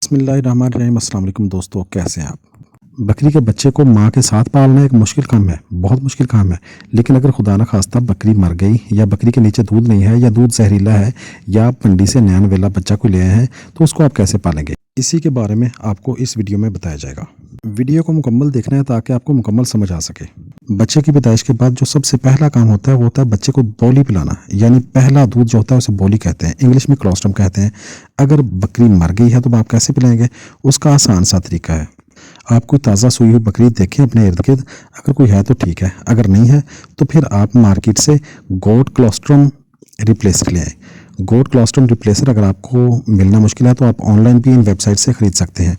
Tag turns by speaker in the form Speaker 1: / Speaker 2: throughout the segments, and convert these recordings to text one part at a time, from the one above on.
Speaker 1: बिस्मिल्लाहिर्रहमानिर्रहीम। अस्सलाम वालेकुम दोस्तों, कैसे हैं आप। बकरी के बच्चे को माँ के साथ पालना एक मुश्किल काम है, बहुत मुश्किल काम है। लेकिन अगर खुदा न खास्ता बकरी मर गई या बकरी के नीचे दूध नहीं है या दूध जहरीला है या आप मंडी से नया नवेला बच्चा को ले आए हैं तो उसको आप कैसे पालेंगे, इसी के बारे में आपको इस वीडियो में बताया जाएगा। वीडियो को मुकम्मल देखना है ताकि आपको मुकम्मल समझ आ सके। बच्चे की पैदाइश के बाद जो सबसे पहला काम होता है वो होता है बच्चे को बोली पिलाना, यानी पहला दूध जो होता है उसे बोली कहते हैं, इंग्लिश में क्लोस्ट्रम कहते हैं। अगर बकरी मर गई है तो आप कैसे पिलाएंगे, उसका आसान सा तरीका है। आप कोई ताज़ा सूई हुई बकरी देखें अपने इर्द गिर्द, अगर कोई है तो ठीक है, अगर नहीं है तो फिर आप मार्केट से गोट क्लोस्ट्रम रिप्लेसर ले आए। गोट क्लोस्ट्रम रिप्लेसर अगर आपको मिलना मुश्किल है तो आप ऑनलाइन भी इन वेबसाइट से ख़रीद सकते हैं।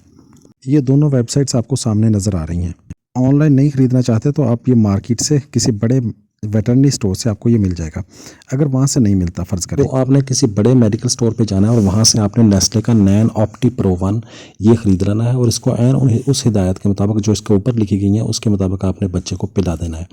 Speaker 1: ये दोनों वेबसाइट्स आपको सामने नज़र आ रही हैं। ऑनलाइन नहीं ख़रीदना चाहते तो आप ये मार्केट से किसी बड़े वेटरनरी स्टोर से आपको ये मिल जाएगा। अगर वहाँ से नहीं मिलता फ़र्ज़ करें तो आपने किसी बड़े मेडिकल स्टोर पे जाना है और वहाँ से आपने नेस्ले का नैन ऑप्टी प्रो 1 ये ख़रीद लेना है और इसको उस हिदायत के मुताबिक जो इसके ऊपर लिखी गई है उसके मुताबिक आपने बच्चे को पिला देना है।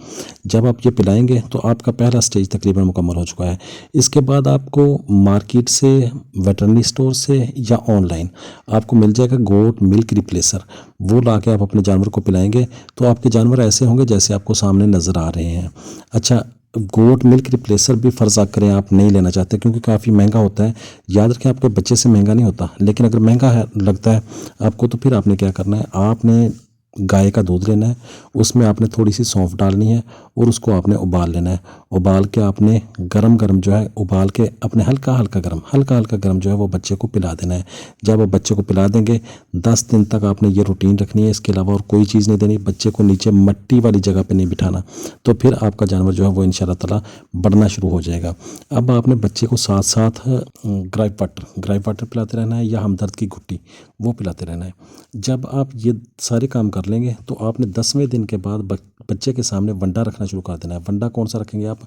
Speaker 1: जब आप ये पिलाएंगे तो आपका पहला स्टेज तकरीबन मुकम्मल हो चुका है। इसके बाद आपको मार्केट से, वेटरनरी स्टोर से या ऑनलाइन आपको मिल जाएगा गोट मिल्क रिप्लेसर। वो ला के आप अपने जानवर को पिलाएंगे तो आपके जानवर ऐसे होंगे जैसे आपको सामने नज़र आ रहे हैं। अच्छा, गोट मिल्क रिप्लेसर भी फ़र्ज़ करें आप नहीं लेना चाहते क्योंकि काफ़ी महंगा होता है। याद रखें आपके बच्चे से महंगा नहीं होता, लेकिन अगर महंगा है लगता है आपको तो फिर आपने क्या करना है, आपने गाय का दूध लेना है, उसमें आपने थोड़ी सी सौंफ डालनी है और उसको आपने उबाल लेना है। उबाल के आपने गरम गरम जो है उबाल के अपने हल्का हल्का गरम जो है वो बच्चे को पिला देना है। जब आप बच्चे को पिला देंगे 10 दिन तक आपने ये रूटीन रखनी है। इसके अलावा और कोई चीज़ नहीं देनी। बच्चे को नीचे मट्टी वाली जगह पे नहीं बिठाना, तो फिर आपका जानवर जो है वो इंशाल्लाह ताला बढ़ना शुरू हो जाएगा। अब आपने बच्चे को साथ साथ ग्राइप वाटर पिलाते रहना है या हमदर्द की घुट्टी वो पिलाते रहना है। जब आप ये सारे काम कर लेंगे तो आपने 10वें दिन के बाद बच्चे के सामने वंडा रखना शुरू कर देना है। वंडा कौन सा रखेंगे आप,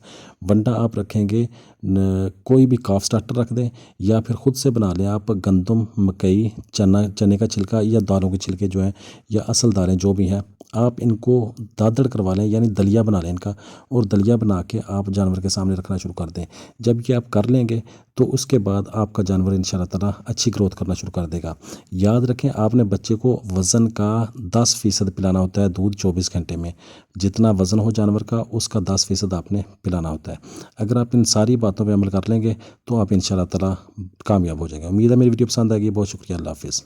Speaker 1: वंडा आप रखेंगे कोई भी काफ स्टार्टर रख दें या फिर ख़ुद से बना लें आप। गंदम, मकई, चने का छिलका या दालों के छिलके जो हैं या असल दालें जो भी हैं आप इनको दादड़ करवा लें, यानी दलिया बना लें इनका, और दलिया बना के आप जानवर के सामने रखना शुरू कर दें। जब ये आप कर लेंगे तो उसके बाद आपका जानवर इंशाल्लाह ताला अच्छी ग्रोथ करना शुरू कर देगा। याद रखें आपने बच्चे को वज़न का 10% पिलाना होता है दूध 24 घंटे में। जितना वज़न हो जानवर का उसका 10% आपने पिलाना होता है। अगर आप इन सारी बातों पर अमल कर लेंगे तो आप इंशाल्लाह ताला कामयाब हो जाएंगे। उम्मीद है मेरी वीडियो पसंद आएगी। बहुत शुक्रिया। अल्लाह हाफ़िज़।